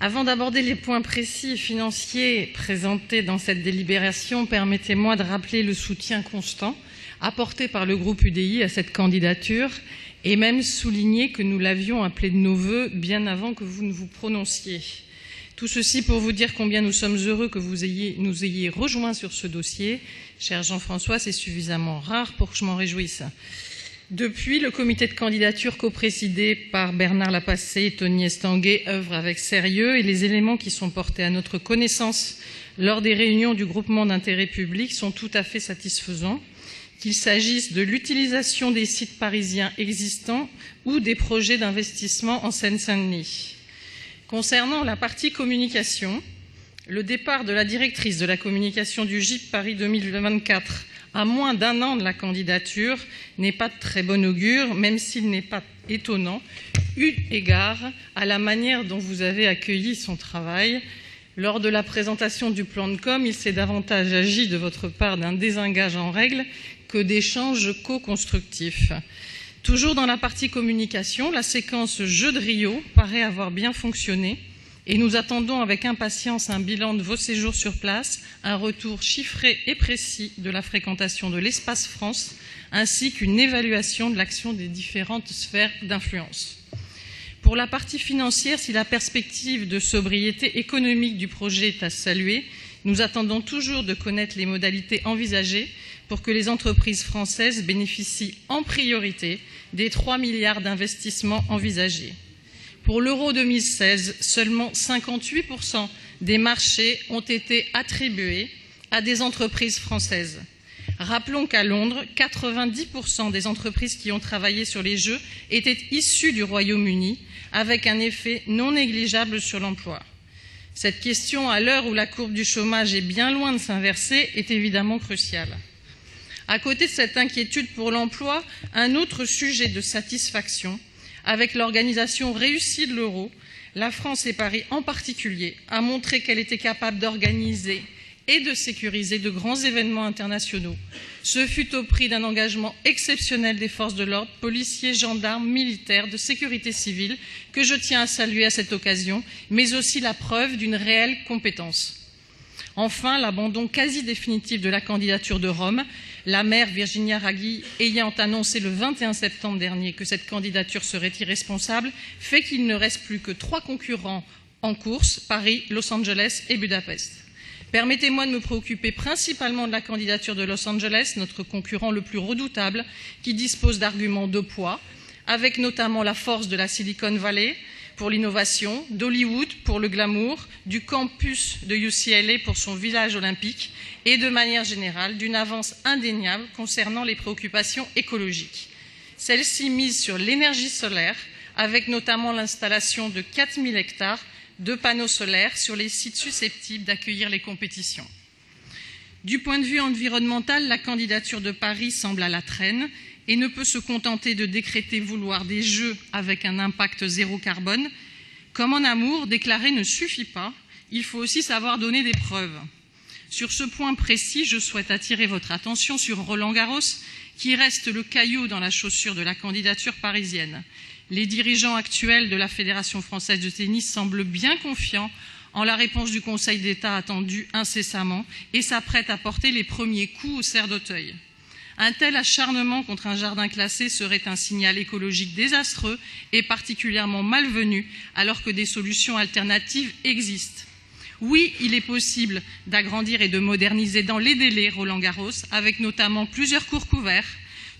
Avant d'aborder les points précis et financiers présentés dans cette délibération, permettez-moi de rappeler le soutien constant apporté par le groupe UDI à cette candidature et même souligner que nous l'avions appelé de nos vœux bien avant que vous ne vous prononciez. Tout ceci pour vous dire combien nous sommes heureux que vous nous ayez rejoints sur ce dossier. Cher Jean-François, c'est suffisamment rare pour que je m'en réjouisse. Depuis, le comité de candidature coprésidé par Bernard Lapassé et Tony Estanguet œuvre avec sérieux et les éléments qui sont portés à notre connaissance lors des réunions du groupement d'intérêt public sont tout à fait satisfaisants, qu'il s'agisse de l'utilisation des sites parisiens existants ou des projets d'investissement en Seine-Saint-Denis. Concernant la partie communication, le départ de la directrice de la communication du GIP Paris 2024 à moins d'un an de la candidature n'est pas de très bon augure, même s'il n'est pas étonnant, eu égard à la manière dont vous avez accueilli son travail. Lors de la présentation du plan de com, il s'est davantage agi de votre part d'un désengage en règle que d'échanges co-constructifs. Toujours dans la partie communication, la séquence Jeux de Rio paraît avoir bien fonctionné et nous attendons avec impatience un bilan de vos séjours sur place, un retour chiffré et précis de la fréquentation de l'Espace France, ainsi qu'une évaluation de l'action des différentes sphères d'influence. Pour la partie financière, si la perspective de sobriété économique du projet est à saluer, nous attendons toujours de connaître les modalités envisagées pour que les entreprises françaises bénéficient en priorité des 3 milliards d'investissements envisagés. Pour l'Euro 2016, seulement 58% des marchés ont été attribués à des entreprises françaises. Rappelons qu'à Londres, 90% des entreprises qui ont travaillé sur les Jeux étaient issues du Royaume-Uni, avec un effet non négligeable sur l'emploi. Cette question, à l'heure où la courbe du chômage est bien loin de s'inverser, est évidemment cruciale. À côté de cette inquiétude pour l'emploi, un autre sujet de satisfaction, avec l'organisation réussie de l'euro, la France et Paris en particulier a montré qu'elle était capable d'organiser et de sécuriser de grands événements internationaux. Ce fut au prix d'un engagement exceptionnel des forces de l'ordre, policiers, gendarmes, militaires, de sécurité civile, que je tiens à saluer à cette occasion, mais aussi la preuve d'une réelle compétence. Enfin, l'abandon quasi définitif de la candidature de Rome, la maire Virginia Raggi ayant annoncé le 21 septembre dernier que cette candidature serait irresponsable, fait qu'il ne reste plus que 3 concurrents en course, Paris, Los Angeles et Budapest. Permettez-moi de me préoccuper principalement de la candidature de Los Angeles, notre concurrent le plus redoutable, qui dispose d'arguments de poids, avec notamment la force de la Silicon Valley pour l'innovation, d'Hollywood pour le glamour, du campus de UCLA pour son village olympique et de manière générale d'une avance indéniable concernant les préoccupations écologiques. Celle-ci mise sur l'énergie solaire, avec notamment l'installation de 4000 hectares de panneaux solaires sur les sites susceptibles d'accueillir les compétitions. Du point de vue environnemental, la candidature de Paris semble à la traîne et ne peut se contenter de décréter vouloir des Jeux avec un impact zéro carbone. Comme en amour, déclarer ne suffit pas, il faut aussi savoir donner des preuves. Sur ce point précis, je souhaite attirer votre attention sur Roland-Garros, qui reste le caillou dans la chaussure de la candidature parisienne. Les dirigeants actuels de la Fédération française de tennis semblent bien confiants en la réponse du Conseil d'État attendue incessamment et s'apprêtent à porter les premiers coups au cerf d'Auteuil. Un tel acharnement contre un jardin classé serait un signal écologique désastreux et particulièrement malvenu, alors que des solutions alternatives existent. Oui, il est possible d'agrandir et de moderniser dans les délais Roland-Garros, avec notamment plusieurs courts couverts,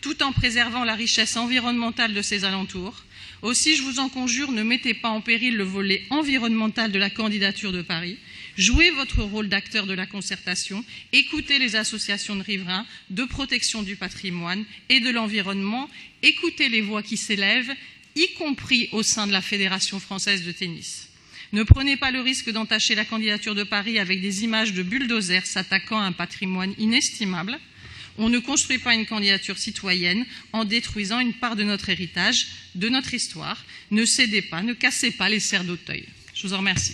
tout en préservant la richesse environnementale de ses alentours. Aussi, je vous en conjure, ne mettez pas en péril le volet environnemental de la candidature de Paris. Jouez votre rôle d'acteur de la concertation, écoutez les associations de riverains, de protection du patrimoine et de l'environnement, écoutez les voix qui s'élèvent, y compris au sein de la Fédération française de tennis. Ne prenez pas le risque d'entacher la candidature de Paris avec des images de bulldozers s'attaquant à un patrimoine inestimable. On ne construit pas une candidature citoyenne en détruisant une part de notre héritage, de notre histoire. Ne cédez pas, ne cassez pas les cerfs d'Auteuil. Je vous en remercie.